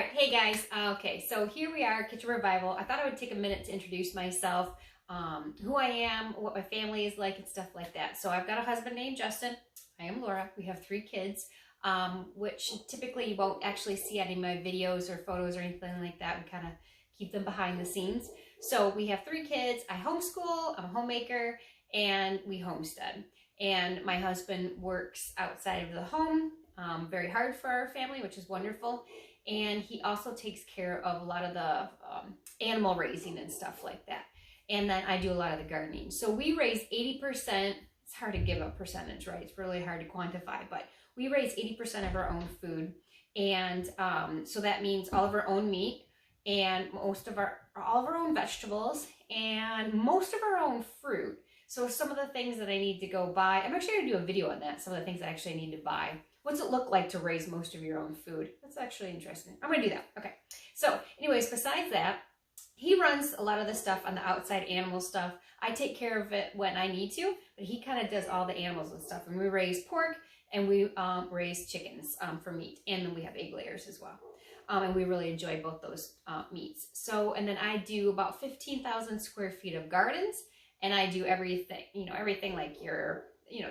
All right, hey guys. Okay, so here we are, Kitchen Revival. I thought I would take a minute to introduce myself, who I am, what my family is like, and stuff like that. So I've got a husband named Justin. I am Laura. We have 3 kids, which typically you won't actually see any of my videos or photos or anything like that. We kind of keep them behind the scenes. So we have 3 kids. I homeschool, I'm a homemaker, and we homestead. And my husband works outside of the home, very hard for our family, which is wonderful. And he also takes care of a lot of the animal raising and stuff like that. And then I do a lot of the gardening. So we raise 80%. It's hard to give a percentage, right? It's really hard to quantify, but we raise 80% of our own food. And so that means all of our own meat and all of our own vegetables and most of our own fruit. So some of the things that I need to go buy, I'm actually going to do a video on that. Some of the things I actually need to buy. What's it look like to raise most of your own food? That's actually interesting. I'm going to do that. Okay. So anyways, besides that, he runs a lot of the stuff on the outside animal stuff. I take care of it when I need to, but he kind of does all the animals and stuff. And we raise pork and we raise chickens for meat. And then we have egg layers as well. And we really enjoy both those meats. So, and then I do about 15,000 square feet of gardens. And I do everything, everything like your,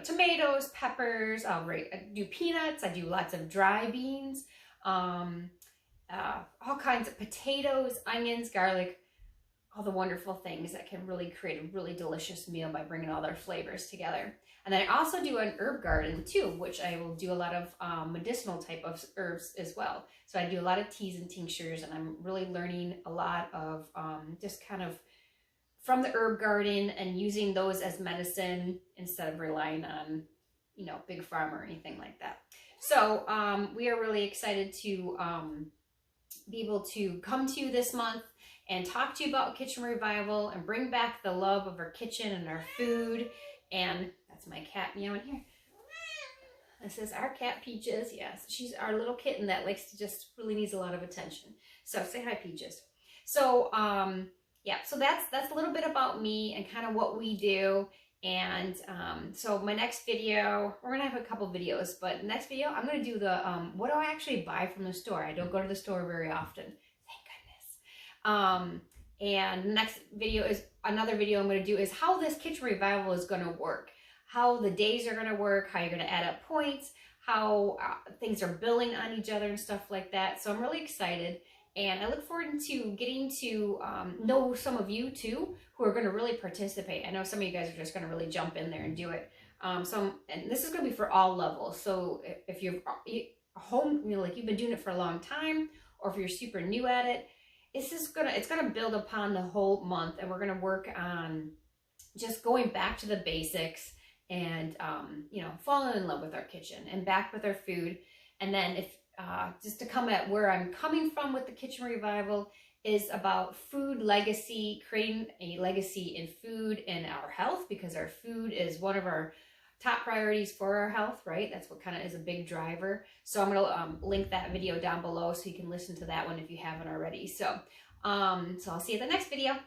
tomatoes, peppers, I do peanuts, I do lots of dry beans, all kinds of potatoes, onions, garlic, all the wonderful things that can really create a really delicious meal by bringing all their flavors together. And then I also do an herb garden too, which I will do a lot of medicinal type of herbs as well. So I do a lot of teas and tinctures, and I'm really learning a lot of just kind of from the herb garden and using those as medicine instead of relying on, big pharma or anything like that. So we are really excited to be able to come to you this month and talk to you about Kitchen Revival and bring back the love of our kitchen and our food. And that's my cat meowing here. This is our cat, Peaches. Yes, she's our little kitten that likes to just really needs a lot of attention. So say hi, Peaches. So, yeah, so that's a little bit about me and kind of what we do. And so my next video, we're going to have a couple videos, but next video, I'm going to do the, what do I actually buy from the store? I don't go to the store very often. Thank goodness. And the next video is, another video I'm going to do is how this Kitchen Revival is going to work. How the days are going to work, how you're going to add up points, how things are building on each other and stuff like that. So I'm really excited. And I look forward to getting to know some of you too, who are going to really participate. I know some of you guys are just going to really jump in there and do it. And this is going to be for all levels. So if you're home, like you've been doing it for a long time, or if you're super new at it, it's going to build upon the whole month. And we're going to work on just going back to the basics and, falling in love with our kitchen and back with our food. And then just to come at where I'm coming from with the Kitchen Revival is about food legacy, creating a legacy in food and our health, because our food is one of our top priorities for our health, right? That's what kind of is a big driver. So I'm going to link that video down below so you can listen to that one if you haven't already. So, so I'll see you at the next video.